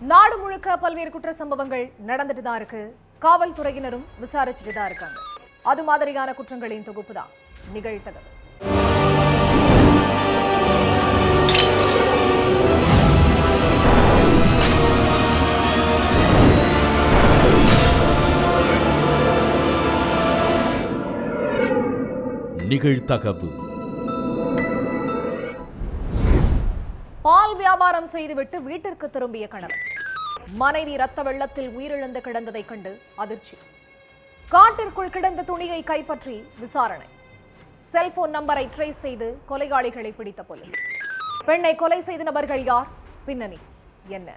நாடு முழுக்க பல்வேறு குற்ற சம்பவங்கள் நடந்துட்டு தான் இருக்கு. காவல்துறையினரும் விசாரிச்சுட்டு தான் இருக்காங்க. அது மாதிரியான குற்றங்களின் தொகுப்பு தான் நிகழ்த்தகவு. நிகழ்த்தகவு. பால் வியாபாரம் செய்துவிட்டு வீட்டிற்கு திரும்பிய கணவன் மனைவி ரத்த வெள்ளத்தில் உயிரிழந்து கிடந்ததை கண்டு அதிர்ச்சி. காட்டிற்குள் கிடந்த துணியை கைப்பற்றி விசாரணை. செல்போன் நம்பரை ட்ரேஸ் செய்து கொலையாளிகளை பிடித்த போலீஸ். பெண்ணை கொலை செய்த நபர்கள் யார்? பின்னணி என்ன?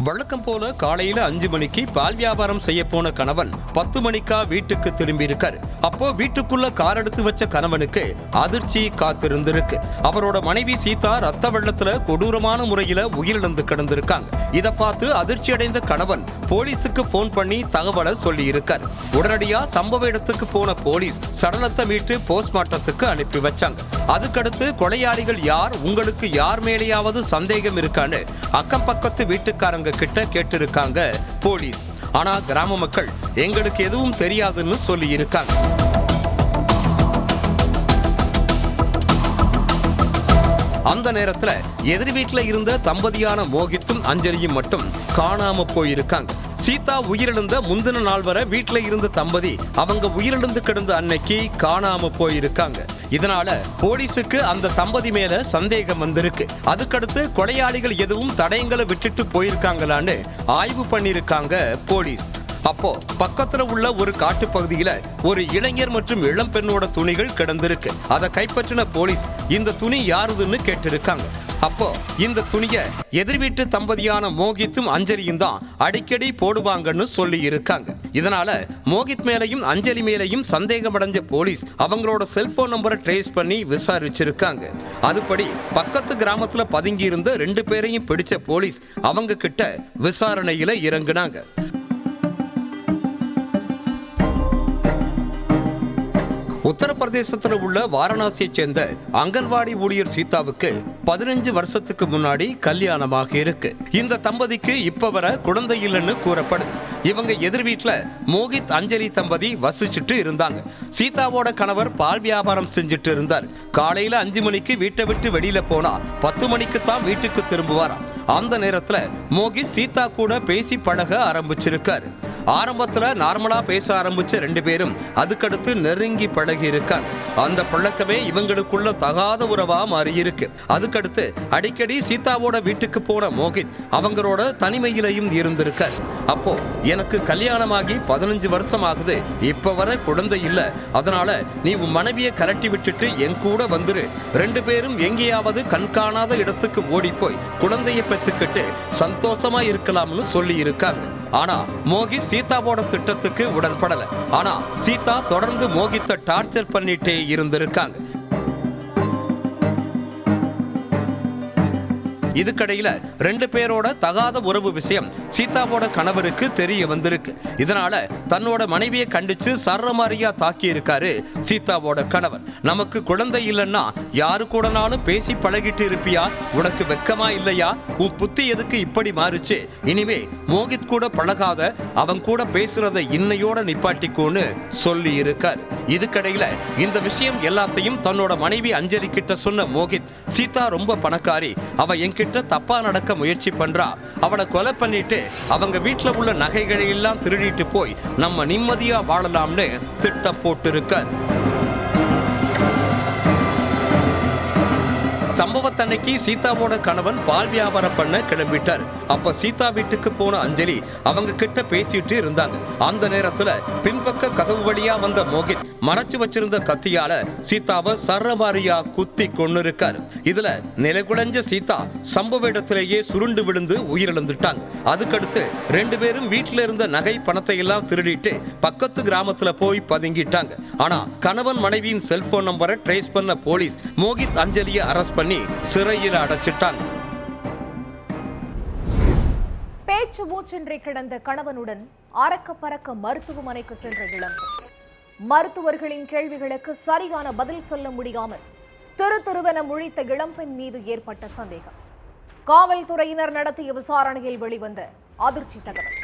வழக்கம் போல காலையில 5 மணிக்கு பால் வியாபாரம் செய்ய போன கணவன் 10 மணிக்கா வீட்டுக்கு திரும்பி இருக்காரு. அப்போ வீட்டுக்குள்ள கார் எடுத்து வச்ச கணவனுக்கு அதிர்ச்சி காத்திருந்திருக்கு. அவரோட மனைவி சீதா ரத்த வெள்ளத்துல கொடூரமான முறையில உயிரிழந்து கிடந்திருக்காங்க. இத பார்த்து அதிர்ச்சி அடைந்த கணவன் போலீஸுக்கு போன் பண்ணி தகவலை சொல்லி இருக்கார். உடனடியா சம்பவ இடத்துக்கு போன போலீஸ் சடலத்தை மீட்டு போஸ்ட்மார்ட்டத்துக்கு அனுப்பி வச்சாங்க. அதுக்கடுத்து கொலையாளிகள் யார், உங்களுக்கு யார் மேலேயாவது சந்தேகம் இருக்கான்னு அக்கம் பக்கத்து வீட்டுக்காரங்க கிட்ட கேட்டிருக்காங்க போலீஸ். ஆனா கிராம மக்கள் எங்களுக்கு எதுவும் தெரியாதுன்னு சொல்லி இருக்காங்க. அந்த நேரத்துல எதிர் வீட்டுல இருந்த தம்பதியான மோகித்தும் அஞ்சலியும் மட்டும் காணாம போயிருக்காங்க. சீதா உயிரிழந்த முந்தின நாள் வரை வீட்டுல இருந்த தம்பதி அவங்க உயிரிழந்து கிடந்த அன்னைக்கு காணாம போயிருக்காங்க. இதனால போலீஸுக்கு அந்த தம்பதி மேல சந்தேகம் வந்திருக்கு. அதுக்கடுத்து கொலையாளிகள் எதுவும் தடயங்களை விட்டுட்டு போயிருக்காங்களான்னு ஆய்வு பண்ணிருக்காங்க போலீஸ். அப்போ பக்கத்துல உள்ள ஒரு காட்டு பகுதியில ஒரு இளைஞர் மற்றும் இளம் பெண்ணோட துணிகள் கிடந்திருக்கு. அதை கைப்பற்றின போலீஸ் இந்த துணி யாருதுன்னு கேட்டிருக்காங்க. அப்போ இந்த துணிய எதிர் வீட்டு தம்பதியான மோகித்தும் அஞ்சலியும் தான் அடிக்கடி போடுவாங்கன்னு சொல்லி இருக்காங்க. இதனால மோகித் மேலையும் அஞ்சலி மேலையும் சந்தேகம் அடைஞ்ச போலீஸ் அவங்களோட செல்போன் நம்பரை ட்ரேஸ் பண்ணி விசாரிச்சிருக்காங்க. அதுபடி பக்கத்து கிராமத்துல பதுங்கி இருந்த 2 பேரையும் பிடிச்ச போலீஸ் அவங்க கிட்ட விசாரணையில இறங்குனாங்க. உத்தரப்பிரதேசத்தில் உள்ள வாரணாசியை சேர்ந்த அங்கன்வாடி ஊழியர் சீதாவுக்கு 15 வருஷத்துக்கு முன்னாடி கல்யாணமாக இருக்கு. இந்த தம்பதிக்கு இப்ப வர குழந்தை இல்லைன்னு கூறப்படுது. இவங்க எதிர் வீட்டுல மோகித் அஞ்சலி தம்பதி வசிச்சுட்டு இருந்தாங்க. சீதாவோட கணவர் பால் வியாபாரம் செஞ்சுட்டு இருந்தார். காலையில 5 மணிக்கு வீட்டை விட்டு வெளியில போனா 10 மணிக்கு தான் வீட்டுக்கு திரும்புவாராம். அந்த நேரத்துல மோகித் சீதா கூட பேசி பழக ஆரம்பிச்சிருக்காரு. ஆரம்பத்துல நார்மலா பேச ஆரம்பிச்ச 2 பேரும் அதுக்கடுத்து நெருங்கி பழகி இருக்காங்க. அந்த பழக்கமே இவங்களுக்குள்ள தகாத உறவா மாறி இருக்கு. அதுக்கடுத்து அடிக்கடி சீதாவோட வீட்டுக்கு போன மோகித் அவங்களோட தனிமையிலையும் இருந்திருக்கார். அப்போ எனக்கு கல்யாணமாகி 15 வருஷம் ஆகுது, இப்ப வர குழந்தை இல்ல, அதனால நீ உன் மனைவியை கரட்டி விட்டுட்டு என் கூட வந்துரு, 2 பேரும் எங்கேயாவது கண்காணாத இடத்துக்கு ஓடி போய் குழந்தைய பெத்துக்கிட்டு சந்தோஷமா இருக்கலாம்னு சொல்லி இருக்காங்க. ஆனா மோகித் சீதாவோட திட்டத்துக்கு உடன்படல. ஆனா சீதா தொடர்ந்து மோகித்தை டார்ச்சர் பண்ணிட்டே இருந்திருக்காங்க. இதுக்கடையில 2 பேரோட தகாத உறவு விஷயம் சீதாவோட கணவருக்கு தெரிய வந்திருக்கு. இதனால தன்னோட மனைவியை கண்டிச்சு சர்ரமாரியா தாக்கி இருக்காரு சீதாவோட கணவர். நமக்கு குழந்தை இல்லைன்னா யாரு கூடனாலும் பேசி பழகிட்டு இருப்பியா, உனக்கு வெக்கமா இல்லையா, உன் புத்தி எதுக்கு இப்படி மாறுச்சு, இனிமே மோகித் கூட பழகாத, அவன் கூட பேசுறத இன்னையோட நிப்பாட்டிக்கோன்னு சொல்லி இருக்காரு. இதுக்கடையில இந்த விஷயம் எல்லாத்தையும் தன்னோட மனைவி அஞ்சலி கிட்ட சொன்ன மோகித், சீதா ரொம்ப பணக்காரி, அவ என்கிட்ட தப்பா நடக்க முயற்சி பண்றா, அவளை கொலை பண்ணிட்டு அவங்க வீட்டுல உள்ள நகைகளை எல்லாம் திருடிட்டு போய் நம்ம நிம்மதியா வாழலாம்னு திட்டம் போட்டு இருக்கார். சம்பவத்தன்னைக்கு சீதாவோட கணவன் பால் வியாபாரம் பண்ண கிளம்பிட்டார். அப்ப சீதா வீட்டுக்கு போன அஞ்சலி அவங்க கிட்ட பேசிட்டு இருந்தாங்க. அந்த நேரத்துல பின்பக்க கதவு வழியா வந்த மோகித் மறைச்சு வச்சிருந்த கத்தியால சீதாவை சர்ரமாரியா குத்தி கொண்டு இருக்காரு. இதுல நிலைகுலைஞ்ச சீதா சம்பவ இடத்திலேயே சுருண்டு விழுந்து உயிரிழந்துட்டாங்க. அதுக்கடுத்து 2 பேரும் வீட்டுல இருந்த நகை பணத்தை எல்லாம் திருடிட்டு பக்கத்து கிராமத்துல போய் பதுங்கிட்டாங்க. ஆனா கணவன் மனைவியின் செல்போன் நம்பரை ட்ரேஸ் பண்ண போலீஸ் மோகித் அஞ்சலியை அரெஸ்ட் பண்ணி சிறையில் அடைச்சிட்டாங்க. பேச்சு மூச்சின்றி கிடந்த கணவனுடன் அரக்க பறக்க மருத்துவமனைக்கு சென்ற இளம்பெண். மருத்துவர்களின் கேள்விகளுக்கு சரியான பதில் சொல்ல முடியாமல் திருவென முழித்த இளம்பெண் மீது ஏற்பட்ட சந்தேகம். காவல்துறையினர் நடத்திய விசாரணையில் வெளிவந்த அதிர்ச்சி தகவல்.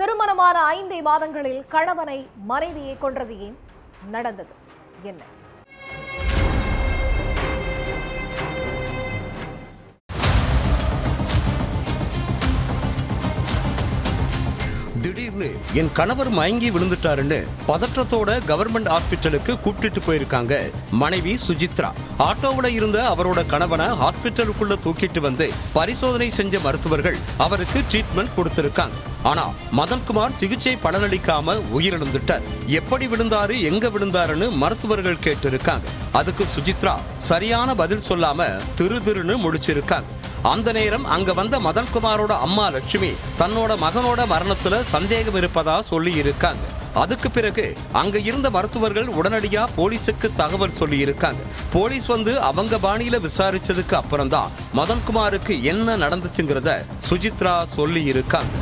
திருமணமான 5 மாதங்களில் கணவனை மனைவியை கொன்றது ஏன்? நடந்தது என்ன? திடீர்னு என் கணவர் மயங்கி விழுந்துட்டாருன்னு பதற்றத்தோட கவர்மெண்ட் ஹாஸ்பிட்டலுக்கு கூப்பிட்டு போயிருக்காங்க மனைவி சுஜித்ரா. ஆட்டோவில் இருந்த அவரோட கணவனை ஹாஸ்பிட்டலுக்குள்ள தூக்கிட்டு வந்து பரிசோதனை செஞ்ச மருத்துவர்கள் அவருக்கு ட்ரீட்மெண்ட் கொடுத்திருக்காங்க. ஆனா மதன்குமார் சிகிச்சை பலனளிக்காம உயிரிழந்துட்டார். எப்படி விழுந்தாரு, எங்க விழுந்தாருன்னு மருத்துவர்கள் கேட்டு இருக்காங்க. அதுக்கு சுஜித்ரா சரியான பதில் சொல்லாம திருன்னு முழிச்சிருக்காங்க. அந்த நேரம் அங்க வந்த மதன்குமாரோட அம்மா லட்சுமி தன்னோட மகனோட மரணத்துல சந்தேகம் இருப்பதா சொல்லி இருக்காங்க. அதுக்கு பிறகு அங்க இருந்த மருத்துவர்கள் உடனடியா போலீஸுக்கு தகவல் சொல்லி இருக்காங்க. போலீஸ் வந்து அவங்க பாணியில விசாரிச்சதுக்கு அப்புறம் தான் மதன்குமாருக்கு என்ன நடந்துச்சுங்கிறத சுஜித்ரா சொல்லி இருக்காங்க.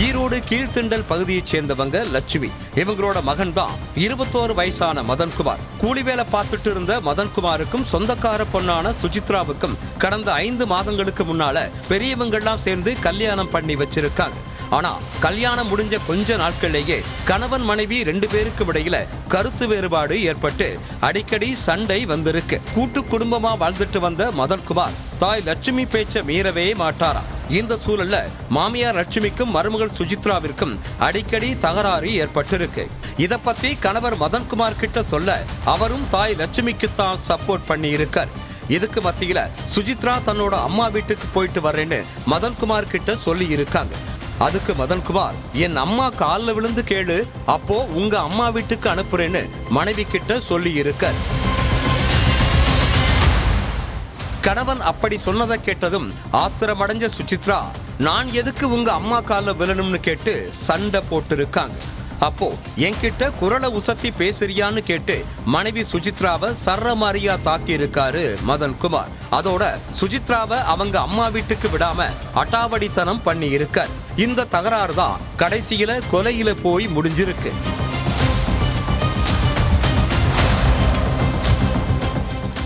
ஈரோடு கீழ்த்திண்டல் பகுதியைச் சேர்ந்தவங்க லட்சுமி. இவங்களோட மகன் தான் 21 வயசான மதன்குமார். கூலி வேலை பார்த்துட்டு இருந்த மதன்குமாருக்கும் சொந்தக்கார பொண்ணான சுஜித்ராவுக்கும் கடந்த 5 மாதங்களுக்கு முன்னால பெரியவங்கெல்லாம் சேர்ந்து கல்யாணம் பண்ணி வச்சிருக்காங்க. ஆனா கல்யாணம் முடிஞ்ச கொஞ்ச நாட்களிலேயே கணவன் மனைவி 2 பேருக்கும் இடையில கருத்து வேறுபாடு ஏற்பட்டு அடிக்கடி சண்டை வந்திருக்கு. கூட்டு குடும்பமா வாழ்ந்துட்டு வந்த மதன்குமார் தாய் லட்சுமி பேச்ச மீறவே மாட்டாராம். இந்த சூழல்ல மாமியார் லட்சுமிக்கும் மருமகள் சுஜித்ராவிற்கும் அடிக்கடி தகராறு ஏற்பட்டிருக்கு. இத பத்தி கணவர் மதன்குமார் கிட்ட சொல்ல அவரும் தாய் லட்சுமிக்கு தான் சப்போர்ட் பண்ணி இருக்கார். இதுக்கு மத்தியில சுஜித்ரா தன்னோட அம்மா வீட்டுக்கு போயிட்டு வரேன்னு மதன்குமார் கிட்ட சொல்லி இருக்காங்க. அதுக்கு மதன்குமார், என் அம்மா காலில் விழுந்து கேளு, அப்போ உங்க அம்மா வீட்டுக்கு அனுப்புறேன்னு மனைவி கிட்ட சொல்லி இருக்கார். கணவன் அப்படி சொன்னதை கேட்டதும் ஆத்திரமடைஞ்ச சுசித்ரா, நான் எதுக்கு உங்க அம்மா காலில் விழணும்னு கேட்டு சண்டை போட்டு இருக்காங்க. அப்போ என்கிட்ட குரலை உசத்தி பேசுறியான்னு கேட்டு மனைவி சுஜித்ராவை சர்றமாரியா தாக்கி இருக்காரு மதன்குமார். அதோட சுஜித்ராவை அவங்க அம்மா வீட்டுக்கு விடாம அட்டாவடித்தனம் பண்ணி இருக்கார். இந்த தகராறு தான் கடைசியில கொலையில போய் முடிஞ்சிருக்கு.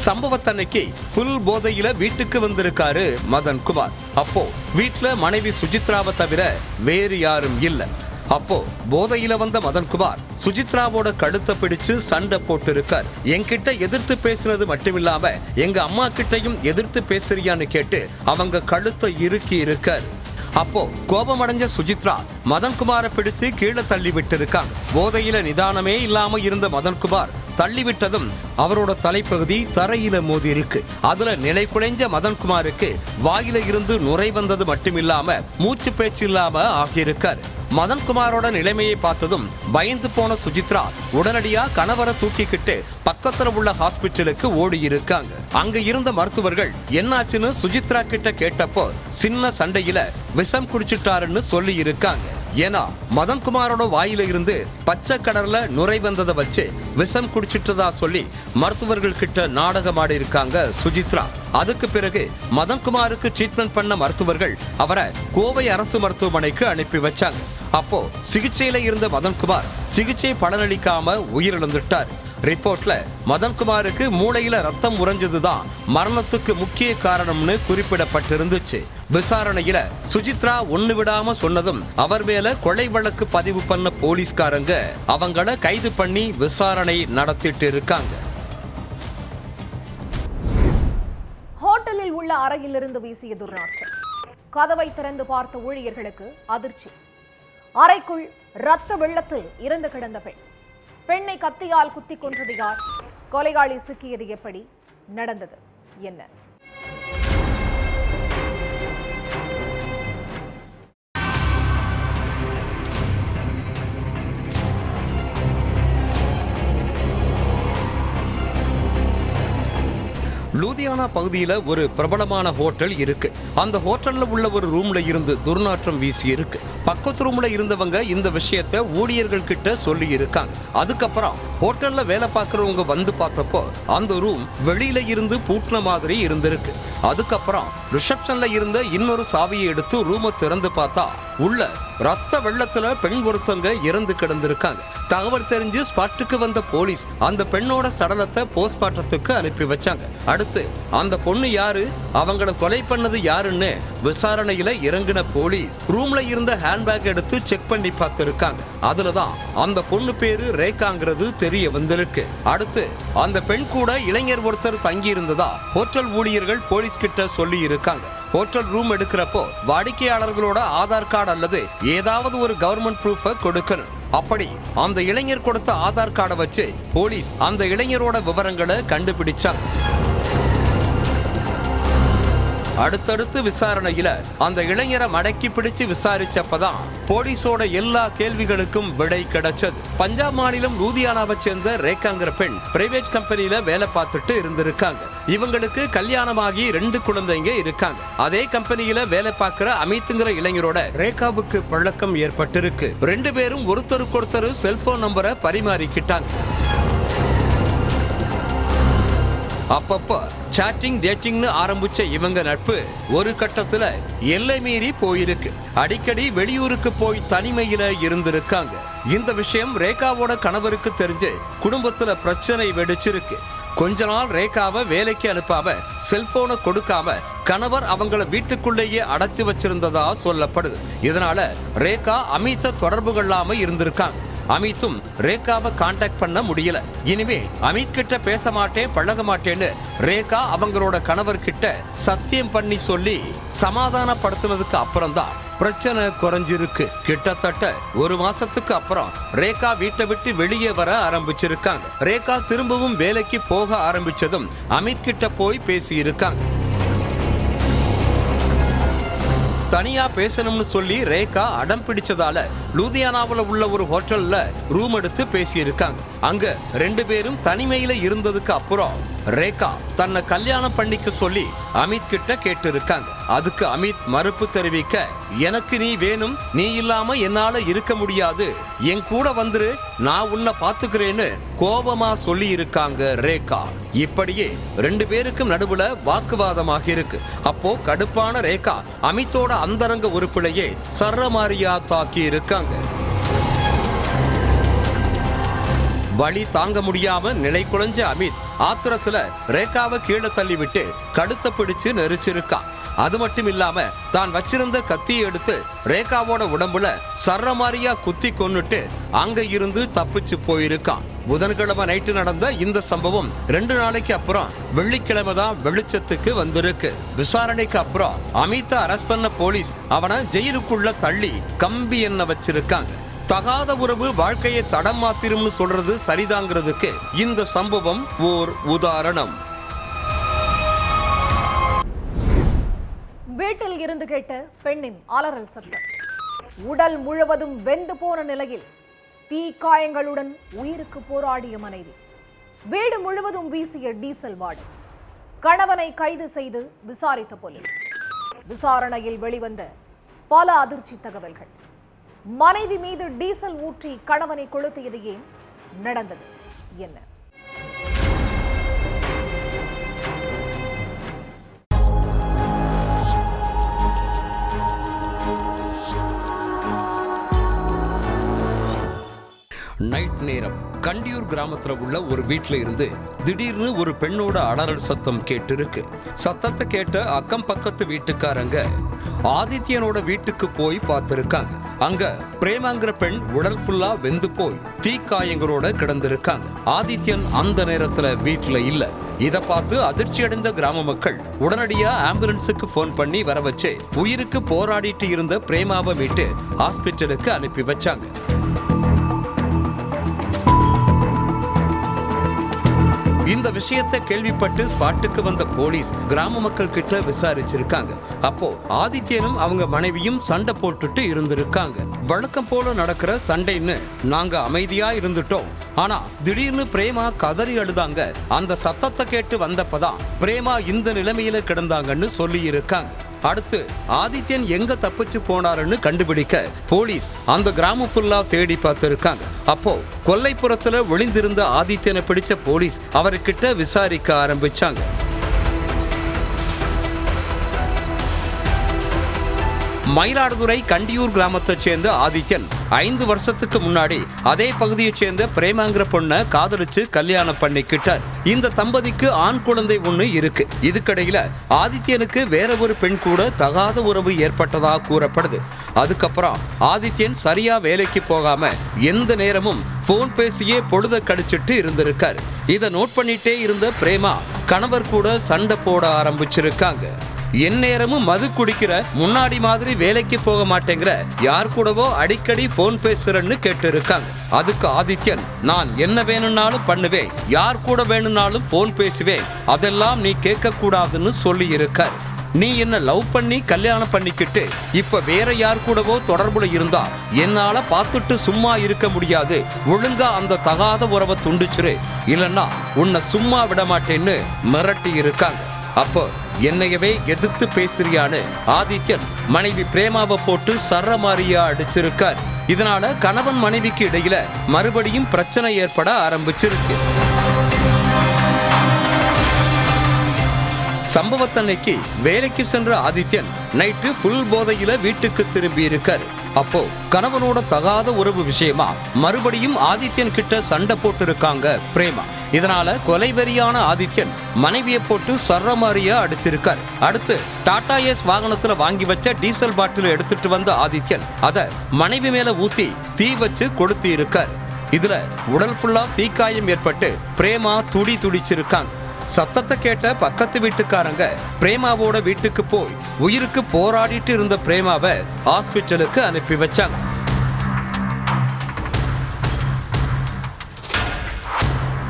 சம்பவத்தன்னைக்கு ஃபுல் போதையில வீட்டுக்கு வந்திருக்காரு மதன்குமார். அப்போ வீட்டுல மனைவி சுஜித்ராவை தவிர வேறு யாரும் இல்லை. அப்போ போதையில வந்த மதன்குமார் சுஜித்ராவோட கழுத்தை பிடிச்சு சண்டை போட்டு இருக்கார். என்கிட்ட எதிர்த்து பேசுனது மட்டுமில்லாம எங்க அம்மா கிட்டையும் எதிர்த்து பேசுறியான்னு கேட்டு அவங்க கழுத்தை இறுக்கி இருக்கார். அப்போ கோபமடைஞ்ச சுஜித்ரா மதன்குமாரை பிடிச்சு கீழே தள்ளி விட்டு இருக்காங்க. போதையில நிதானமே இல்லாம இருந்த மதன்குமார் தள்ளிவிட்டதும் அவரோட தலைப்பகுதி தரையில மோதி இருக்கு. அதுல நிலை குலைஞ்ச மதன்குமாருக்கு வாயில இருந்து நுரை வந்தது மட்டுமில்லாம மூச்சு பேச்சு இல்லாம ஆகியிருக்கார். மதன்குமாரோட நிலைமையை பார்த்ததும் பயந்து போன சுஜித்ரா உடனடியா கணவரை தூக்கிக்கிட்டு பக்கத்துல உள்ள ஹாஸ்பிட்டலுக்கு ஓடி இருக்காங்க. அங்க இருந்த மருத்துவர்கள் என்னாச்சுன்னு சுஜித்ரா கிட்ட கேட்டப்போ சின்ன சண்டையில விஷம் குடிச்சிட்டாருன்னு சொல்லி இருக்காங்க. ஏன்னா மதன்குமாரோட வாயில இருந்து பச்சை கடல்ல நுரை வந்ததை வச்சு விஷம் குடிச்சிட்டதா சொல்லி மருத்துவர்கள் கிட்ட நாடகமாடி இருக்காங்க சுஜித்ரா. அதுக்கு பிறகு மதன்குமாருக்கு ட்ரீட்மெண்ட் பண்ண மருத்துவர்கள் அவரை கோவை அரசு மருத்துவமனைக்கு அனுப்பி வச்சாங்க. அப்போ சிகிச்சையில இருந்த மதன்குமார் சிகிச்சை பலனளிக்காம உயிரிழந்துட்டார். ரிப்போர்ட்ல மதன்குமாருக்கு மூளையில ரத்தம் உறைஞ்சதுதான் மரணத்துக்கு முக்கிய காரணம்னு குறிப்பிடப்பட்டிருந்துச்சு. விசாரணையில சுஜித்ரா ஒண்ணு விடாம சொன்னதும் அவர் மேல கொலை வழக்கு பதிவு பண்ண போலீஸ்காரங்க அவங்கள கைது பண்ணி விசாரணை நடத்திட்டு இருக்காங்க. ஹோட்டலில் உள்ள அறையிலிருந்து வீசிய துர்நாற்றம். கதவை திறந்து பார்த்த ஊழியர்களுக்கு அதிர்ச்சி. அறைக்குள் ரத்த வெள்ளத்தில் இறந்து கிடந்த பெண். பெண்ணை கத்தியால் குத்தி கொன்றது யார்? கொலையாளி சிக்கியது எப்படி? நடந்தது என்ன? லூதியானா பகுதியில ஒரு பிரபலமான ஹோட்டல் இருக்கு. அந்த ஹோட்டல்ல உள்ள ஒரு ரூம்ல இருந்து துர்நாற்றம் வீசி இருக்கு. பக்கத்து ரூம்ல இருந்தவங்க இந்த விஷயத்தை ஊழியர்கள் கிட்ட சொல்லி இருக்காங்க. அதுக்கப்புறம் ஹோட்டல்ல வேலை பார்க்கறவங்க வந்து பார்த்தப்போ அந்த ரூம் வெளியில இருந்து பூட்டின மாதிரி இருந்திருக்கு. அதுக்கப்புறம் ரிசப்ஷன்ல இருந்த இன்னொரு சாவியை எடுத்து ரூமை திறந்து பார்த்தா உள்ள ரத்த வெள்ளத்துல பெண் ஒருத்தங்க இறந்து கிடந்திருக்காங்க. தகவல் தெரிஞ்சு ஸ்பாட்டுக்கு வந்த போலீஸ் அந்த பெண்ணோட சடலத்தை போஸ்ட்மார்ட்டத்துக்கு அனுப்பி வச்சாங்க. அடுத்து அந்த பொண்ணு யாரு, அவங்கள கொலை பண்ணது யாருன்னு விசாரணையில இறங்கின போலீஸ் ரூம்ல இருந்த ஹேண்ட்பேக் எடுத்து செக் பண்ணி பார்த்திருக்காங்க. அதுலதான் அந்த பொண்ணு பேரு ரேகாங்கிறது தெரிய வந்திருக்கு. அடுத்து அந்த பெண் கூட இளைஞர் ஒருத்தர் தங்கி இருந்ததா ஹோட்டல் ஊழியர்கள் போலீஸ் கிட்ட சொல்லி இருக்காங்க. ஹோட்டல் ரூம் எடுக்கிறப்போ வாடிக்கையாளர்களோட ஆதார் கார்டு அல்லது ஏதாவது ஒரு கவர்மெண்ட் ப்ரூஃபை கொடுக்கணும். அப்படி அந்த இளைஞர் கொடுத்த ஆதார் கார்டை வச்சு போலீஸ் அந்த இளைஞரோட விவரங்களை கண்டுபிடிச்சாங்க. அடுத்தடுத்து விசாரணையில அந்த இளைஞரை மடக்கி பிடிச்சு விசாரிச்சப்பதான் போலீஸோட எல்லா கேள்விகளுக்கும் விடை கிடைச்சது. பஞ்சாப் மாநிலம் லூதியானாவை சேர்ந்த ரேகாங்கிற பெண் பிரைவேட் கம்பெனில வேலை பார்த்துட்டு இருந்திருக்காங்க. இவங்களுக்கு கல்யாணமாகி 2 குழந்தைங்க இருக்காங்க. அதே கம்பெனியில வேலை பார்க்கிற அமித்ங்கிற இளைஞரோட ரேகாவுக்கு பழக்கம் ஏற்பட்டிருக்கு. 2 பேரும் ஒருத்தருக்கொருத்தர் செல்போன் நம்பரை பரிமாறிக்கிட்டாங்க. அப்பப்ப சாட்டிங் டேட்டிங்னு ஆரம்பிச்ச இவங்க நட்பு ஒரு கட்டத்துல எல்லை மீறி போயிருக்கு. அடிக்கடி வெளியூருக்கு போய் தனிமையில இருந்திருக்காங்க. இந்த விஷயம் ரேகாவோட கணவருக்கு தெரிஞ்சு குடும்பத்துல பிரச்சனை வெடிச்சிருக்கு. கொஞ்ச நாள் ரேகாவை வேலைக்கு அனுப்பாம செல்போனை கொடுக்காம கணவர் அவங்கள வீட்டுக்குள்ளேயே அடைச்சு வச்சிருந்ததா சொல்லப்படுது. இதனால ரேகா அமித்தை தொடர்பு கொள்ளாம இருந்திருக்காங்க. அமித்தும் ரேகாவை கான்டாக்ட் பண்ண முடியல. இனிமே அமித் கிட்ட பேச மாட்டேன், பழக மாட்டேன்னு ரேகா அவங்களோட கணவர் கிட்ட சத்தியம் பண்ணி சொல்லி சமாதானப்படுத்தினதுக்கு அப்புறம் தான் பிரச்சனை குறைஞ்சிருக்கு. கிட்டத்தட்ட 1 மாசத்துக்கு அப்புறம் ரேகா வீட்டை விட்டு வெளியே வர ஆரம்பிச்சிருக்காங்க. ரேகா திரும்பவும் வேலைக்கு போக ஆரம்பிச்சதும் அமித் கிட்ட போய் பேசி இருக்காங்க. தனியா பேசணும்னு சொல்லி ரேகா அடம் பிடிச்சதால லூதியானாவில் உள்ள ஒரு ஹோட்டல்ல ரூம் எடுத்து பேசியிருக்காங்க. அங்க 2 பேரும் தனிமையில இருந்ததுக்கு அப்புறம் ரேகா தன்னை கல்யாணம் பண்ணிக்க சொல்லி அமித் கிட்ட கேட்டு இருக்காங்க. அதுக்கு அமித் மறுப்பு தெரிவிக்க, எனக்கு நீ வேணும், நீ இல்லாம என்னால இருக்க முடியாது, என் கூட வந்துரு, நான் உன்னை பாத்துக்கிறேன்னு கோபமா சொல்லி இருக்காங்க ரேகா. இப்படியே 2 பேருக்கும் நடுவுல வாக்குவாதமாக இருக்கு. அப்போ கடுப்பான ரேகா அமித்தோட அந்தரங்க உறுப்பிலேயே சரமாரியா தாக்கி இருக்காங்க. வலி தாங்க முடியாம நிலை குலைஞ்ச அமித் ஆத்திரத்துல ரேகாவை கீழே தள்ளி விட்டு கழுத்தை பிடிச்சு நெரிச்சிருக்கான். அது மட்டும் இல்லாம தான் வச்சிருந்த கத்தியை எடுத்து ரேகாவோட உடம்புல சரமாரியா குத்தி கொன்னுட்டு அங்க இருந்து தப்பிச்சு போயிருக்கான். புதன்கிழமை நைட்டு நடந்த இந்த சம்பவம் 2 நாளைக்கு அப்புறம் வெள்ளிக்கிழமை தான் வெளிச்சத்துக்கு வந்திருக்கு. விசாரணைக்கு அப்புறம் அமித்தை அரெஸ்ட் பண்ண போலீஸ் அவனை ஜெயிலுக்குள்ள தள்ளி கம்பி எண்ணெய் வச்சிருக்காங்க. தகாத உறவு வாழ்க்கையை தடம் மாத்திரும்னு சொல்றது சரிதாங்கிறதுக்கு இந்த சம்பவம் ஓர் உதாரணம். வீட்டில் இருந்து கேட்ட பெண்ணின் அலறல் சத்தம். உடல் முழுவதும் வெந்து போன நிலையில் தீக்காயங்களுடன் உயிருக்கு போராடிய மனைவி. வீடு முழுவதும் வீசிய டீசல் வாடை. கணவனை கைது செய்து விசாரித்த போலீஸ். விசாரணையில் வெளிவந்த பல அதிர்ச்சி தகவல்கள். மனைவி மீது டீசல் ஊற்றி கணவனை கொளுத்தியது ஏன்? நடந்தது என்ன? நைட் நேரம் கண்டியூர் கிராமத்துல உள்ள ஒரு வீட்டுல இருந்து திடீர்னு ஒரு பெண்ணோட அலறல் சத்தம் கேட்டு இருக்கு. சத்தத்தை கேட்ட அக்கம் பக்கத்து வீட்டுக்காரங்க ஆதித்யனோட வீட்டுக்கு போய் பார்த்திருக்காங்க. அங்க பிரேமாங்கிற பெண் உடல் ஃபுல்லா வெந்து போய் தீக்காயங்களோட கிடந்திருக்காங்க. ஆதித்யன் அந்த நேரத்துல வீட்டுல இல்ல. இத பார்த்து அதிர்ச்சி அடைந்த கிராம மக்கள் உடனடியா ஆம்புலன்ஸுக்கு போன் பண்ணி வர வச்சு உயிருக்கு போராடிட்டு இருந்த பிரேமாவை மீட்டு ஹாஸ்பிட்டலுக்கு அனுப்பி வச்சாங்க. இந்த விஷயத்தை கேள்விப்பட்டு ஸ்பாட்டுக்கு வந்த போலீஸ் கிராம மக்கள் கிட்ட விசாரிச்சிருக்காங்க. அப்போ ஆதித்யனும் அவங்க மனைவியும் சண்டை போட்டுட்டு இருந்திருக்காங்க. வழக்கம் போல நடக்கிற சண்டைன்னு நாங்க அமைதியா இருந்துட்டோம். ஆனா திடீர்னு பிரேமா கதறி அழுதாங்க. அந்த சத்தத்தை கேட்டு வந்தப்பதான் பிரேமா இந்த நிலைமையில கிடந்தாங்கன்னு சொல்லி இருக்காங்க. அடுத்து ஆதித்யன் எங்க தப்பிச்சு போனாருன்னு கண்டுபிடிக்க போலீஸ் அந்த கிராமம் ஃபுல்லா தேடி பார்த்திருக்காங்க. அப்போ கொல்லைப்புறத்துல ஒளிந்திருந்த ஆதித்யனை பிடிச்ச போலீஸ் அவர்கிட்ட விசாரிக்க ஆரம்பிச்சாங்க. மயிலாடுதுறை கண்டியூர் கிராமத்தைச் சேர்ந்த ஆதித்யன் 5 வருஷத்துக்கு முன்னாடி அதே பகுதியைச் சேர்ந்த பிரேமாங்கிற பொண்ணை காதலிச்சு கல்யாணம் பண்ணிக்கிட்டார். இந்த தம்பதிக்கு ஆண் குழந்தை ஒண்ணு இருக்கு. இதுக்கிடையில ஆதித்யனுக்கு வேற ஒரு பெண் கூட தகாத உறவு ஏற்பட்டதா கூறப்படுது. அதுக்கப்புறம் ஆதித்யன் சரியா வேலைக்கு போகாம எந்த நேரமும் போன் பேசியே பொழுத கழிச்சிட்டு இருந்திருக்காரு. இதை நோட் பண்ணிட்டே இருந்த பிரேமா கணவர் கூட சண்டை போட ஆரம்பிச்சிருக்காங்க. எந்நேரமும் மது குடிக்கிற, முன்னாடி மாதிரி வேலைக்கு போக மாட்டேங்கிற, யார் கூடவோ அடிக்கடி போன் பேசுறன்னு கேட்டு இருக்காங்க. அதுக்கு ஆதித்யன், நான் என்ன வேணும்னாலும் பண்ணுவேன், யார் கூட வேணும்னாலும் போன் பேசுவேன், அதெல்லாம் நீ கேட்க கூடாதுன்னு சொல்லி இருக்கார். நீ என்ன லவ் பண்ணி கல்யாணம் பண்ணிக்கிட்டு இப்ப வேற யார் கூடவோ தொடர்புல இருந்தா என்னால பார்த்துட்டு சும்மா இருக்க முடியாது, ஒழுங்கா அந்த தகாத உறவை துண்டிச்சிரு, இல்லன்னா உன்னை சும்மா விட மாட்டேன்னு மிரட்டி இருக்காங்க. அப்போ என்னையவே எதிர்த்து பேசுறியான்னு ஆதித்யன் மனைவி பிரேமாவை போட்டு சரமாரியா அடிச்சிருக்கார். இதனால கணவன் மனைவிக்கு இடையில மறுபடியும் பிரச்சனை ஏற்பட ஆரம்பிச்சிருக்கு. சம்பவத்தன்னைக்கு வேலைக்கு சென்ற ஆதித்யன் நைட்டு ஃபுல் போதையில வீட்டுக்கு திரும்பி இருக்காரு. அப்போ கணவனோட தகாத உறவு விஷயமா மறுபடியும் ஆதித்யன் கிட்ட சண்டை போட்டு இருக்காங்க பிரேமா. இதனால கொலைவெறியான ஆதித்யன் மனைவியை போட்டு சரமாரியா அடிச்சிருக்கார். அடுத்து டாடா ஏஸ் வாகனத்துல வாங்கி வச்ச டீசல் பாட்டில் எடுத்துட்டு வந்த ஆதித்யன் அத மனைவி மேல ஊத்தி தீ வச்சு கொளுத்தி இருக்கார். இதுல உடல் ஃபுல்லா தீக்காயம் ஏற்பட்டு பிரேமா துடிச்சிருக்காங்க. சத்தத்தை கேட்ட பக்கத்து வீட்டுக்காரங்க பிரேமாவோட வீட்டுக்கு போய் உயிருக்கு போராடிட்டு இருந்த பிரேமாவை ஹாஸ்பிட்டலுக்கு அனுப்பி வச்சாங்க.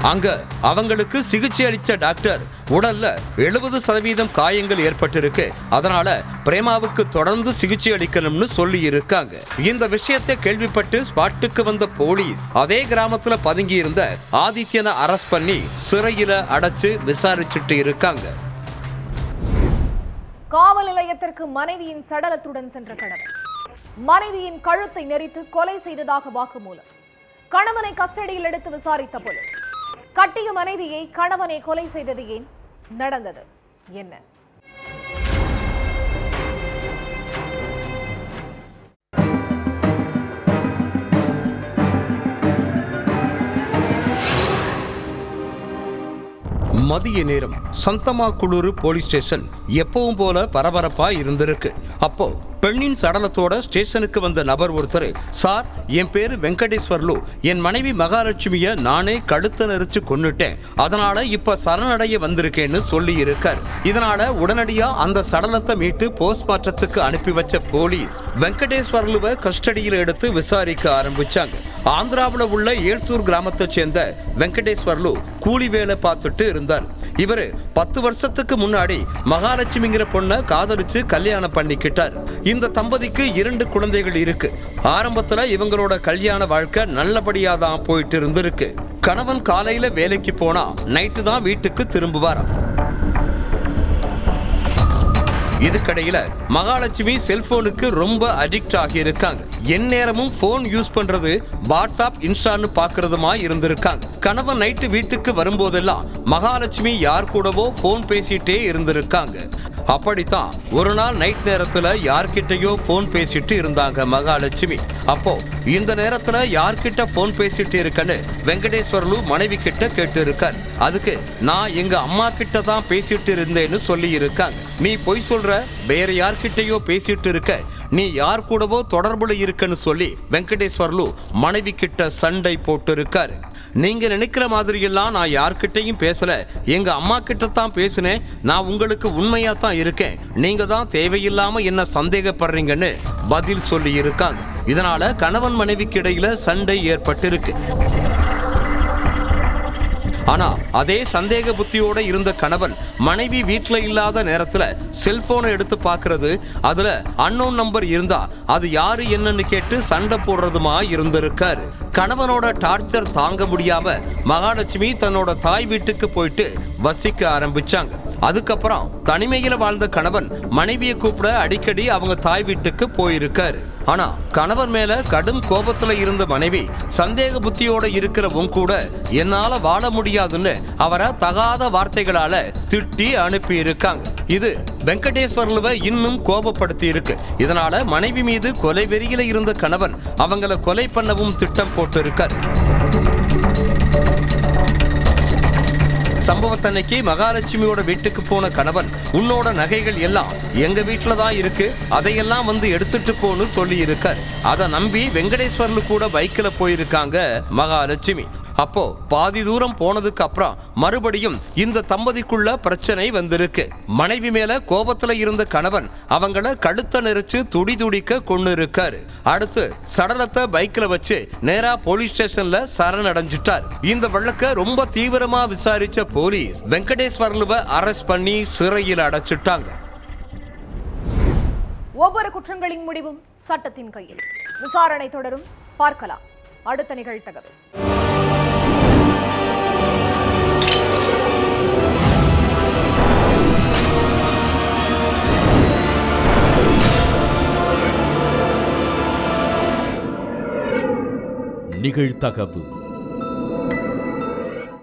அங்க அவங்களுக்கு சிகிச்சை அளித்த டாக்டர் உடல்ல 70% காயங்கள் ஏற்பட்டிருக்கு, அதனால பிரேமாவுக்கு தொடர்ந்து சிகிச்சை அளிக்கணும்னு சொல்லி இருக்காங்க. இந்த விஷயத்தை கேள்விப்பட்டு ஸ்பாட்டுக்கு வந்த போலீஸ் அதே கிராமத்துல பதுங்கி இருந்த ஆதித்யனை அரெஸ்ட் பண்ணி சிறையில அடைச்சு விசாரிச்சுட்டு இருக்காங்க. காவல் நிலையத்திற்கு மனைவியின் சடலத்துடன் சென்ற கணவன் மனைவியின் கழுத்தை நெரித்து கொலை செய்ததாக வாக்குமூலம். கணவனை கஸ்டடியில் எடுத்து விசாரித்த போலீஸ் கட்டிய மனைவியை கணவனை கொலை செய்தது ஏன், நடந்தது என்ன? மதிய நேரம் சந்தமாக்குளூர் போலீஸ் ஸ்டேஷன் எப்பவும் போல பரபரப்பா இருந்திருக்கு. அப்போ பெண்ணின் சடலத்தோட ஸ்டேஷனுக்கு வந்த நபர் ஒருத்தர், சார் என் பேரு வெங்கடேஸ்வர்லு, என் மனைவி மகாலட்சுமிய நானே கழுத்தை நெரிச்சு கொன்னுட்டேன், அதனால இப்ப சரணடைய வந்திருக்கேன்னு சொல்லி இருக்கார். இதனால உடனடியா அந்த சடலத்தை மீட்டு போஸ்ட்மார்ட்டத்துக்கு அனுப்பி வச்ச போலீஸ் வெங்கடேஸ்வர்லுவை கஸ்டடியில் எடுத்து விசாரிக்க ஆரம்பிச்சாங்க. ஆந்திராவில் உள்ள ஏல்சூர் கிராமத்தை சேர்ந்த வெங்கடேஸ்வர்லு கூலி வேலை பார்த்துட்டு இருந்தார். இவரு 10 வருஷத்துக்கு முன்னாடி மகாலட்சுமிங்கிற பொண்ணை காதலிச்சு கல்யாணம் பண்ணிக்கிட்டார். இந்த தம்பதிக்கு 2 குழந்தைகள் இருக்கு. ஆரம்பத்துல இவங்களோட கல்யாண வாழ்க்கை நல்லபடியா தான் போயிட்டு இருந்திருக்கு. கணவன் காலையில வேலைக்கு போனா நைட்டு தான் வீட்டுக்கு திரும்புவாராம். இதுக்கடையில மகாலட்சுமி செல்போனுக்கு ரொம்ப அடிக்ட் ஆகி இருக்காங்க. எந்நேரமும் போன் யூஸ் பண்றது, வாட்ஸ்அப், இன்ஸ்டான்னு பாக்குறதுமா இருந்திருக்காங்க. கணவன் நைட்டு வீட்டுக்கு வரும்போதெல்லாம் மகாலட்சுமி யார் கூடவோ போன் பேசிட்டே இருந்திருக்காங்க. அப்படித்தான் ஒரு நாள் நைட் நேரத்துல யார்கிட்டயோ போன் பேசிட்டு இருந்தாங்க மகாலட்சுமி. அப்போ இந்த நேரத்துல யார்கிட்ட போன் பேசிட்டு இருக்கன்னு வெங்கடேஸ்வர்லு மனைவி கிட்ட கேட்டு இருக்கார். அதுக்கு நான் எங்க அம்மா கிட்ட தான் பேசிட்டு இருந்தேன்னு சொல்லி இருக்காங்க. நீ பொய் சொல்ற, வேற யார்கிட்டயோ பேசிட்டு இருக்க, நீ யார் கூடவோ தொடர்புல இருக்குன்னு சொல்லி வெங்கடேஸ்வர்லு மனைவி கிட்ட சண்டை போட்டு இருக்காரு. நீங்க நினைக்கிற மாதிரி எல்லாம் நான் யார்கிட்டையும் பேசல, எங்க அம்மா கிட்ட தான் பேசினேன், நான் உங்களுக்கு உண்மையா தான் இருக்கேன், நீங்க தான் தேவையில்லாம என்ன சந்தேகப்படுறீங்கன்னு பதில் சொல்லி இருக்காங்க. இதனால கணவன் மனைவிக்கு இடையில சண்டை ஏற்பட்டிருக்கு. ஆனா அதே சந்தேக புத்தியோட இருந்த கணவன் மனைவி வீட்டுல இல்லாத நேரத்துல செல்போனை எடுத்து பாக்குறது, அதுல அன்னோன் நம்பர் இருந்தா அது யாரு என்னன்னு கேட்டு சண்டை போடுறதுமா இருந்திருக்காரு. கணவனோட டார்ச்சர் தாங்க முடியாம மகாலட்சுமி தன்னோட தாய் வீட்டுக்கு போயிட்டு வசிக்க ஆரம்பிச்சாங்க. அதுக்கப்புறம் தனிமையில வாழ்ந்த கணவன் மனைவியை கூப்பிட அடிக்கடி அவங்க தாய் வீட்டுக்கு போயிருக்காரு. ஆனா கணவர் மேல கடும் கோபத்துல இருந்த மனைவி சந்தேக புத்தியோட இருக்கிறவங்க கூட என்னால வாழ முடியாதுன்னு அவரை தகாத வார்த்தைகளால திட்டி அனுப்பி இருக்காங்க. இது வெங்கடேஸ்வரலுவை இன்னும் கோபப்படுத்தி இருக்கு. இதனால மனைவி மீது கொலை வெறியில இருந்த கணவன் அவங்கள கொலை பண்ணவும் திட்டம் போட்டு இருக்கார். சம்பவத்தன்னைக்கு மகாலட்சுமியோட வீட்டுக்கு போன கணவன், உன்னோட நகைகள் எல்லாம் எங்க வீட்டுல தான் இருக்கு, அதையெல்லாம் வந்து எடுத்துட்டு போன்னு சொல்லி இருக்கார். அதை நம்பி வெங்கடேஸ்வரலு கூட பைக்ல போயிருக்காங்க மகாலட்சுமி. அப்போ பாதி தூரம் போனதுக்கு அப்புறம் மறுபடியும் இந்த தம்பதிக்குள்ள பிரச்சனை வந்திருக்கு. மனைவி மேல கோபத்துல இருந்த கணவன் அவங்கள கழுத்த நெரிச்சு துடி துடிக்க கொண்டு இருக்காரு. அடுத்து சடலத்தை பைக்ல வச்சு நேரா போலீஸ் ஸ்டேஷன்ல சரணடைஞ்சிட்டார். இந்த வழக்க ரொம்ப தீவிரமா விசாரிச்ச போலீஸ் வெங்கடேஸ்வரலுவை அரெஸ்ட் பண்ணி சிறையில் அடைச்சிட்டாங்க. ஒவ்வொரு குற்றங்களின் முடிவும் சட்டத்தின் கையில். விசாரணை தொடரும். பார்க்கலாம் அடுத்த நிகழ்தகவு. நிகழ்தகவு.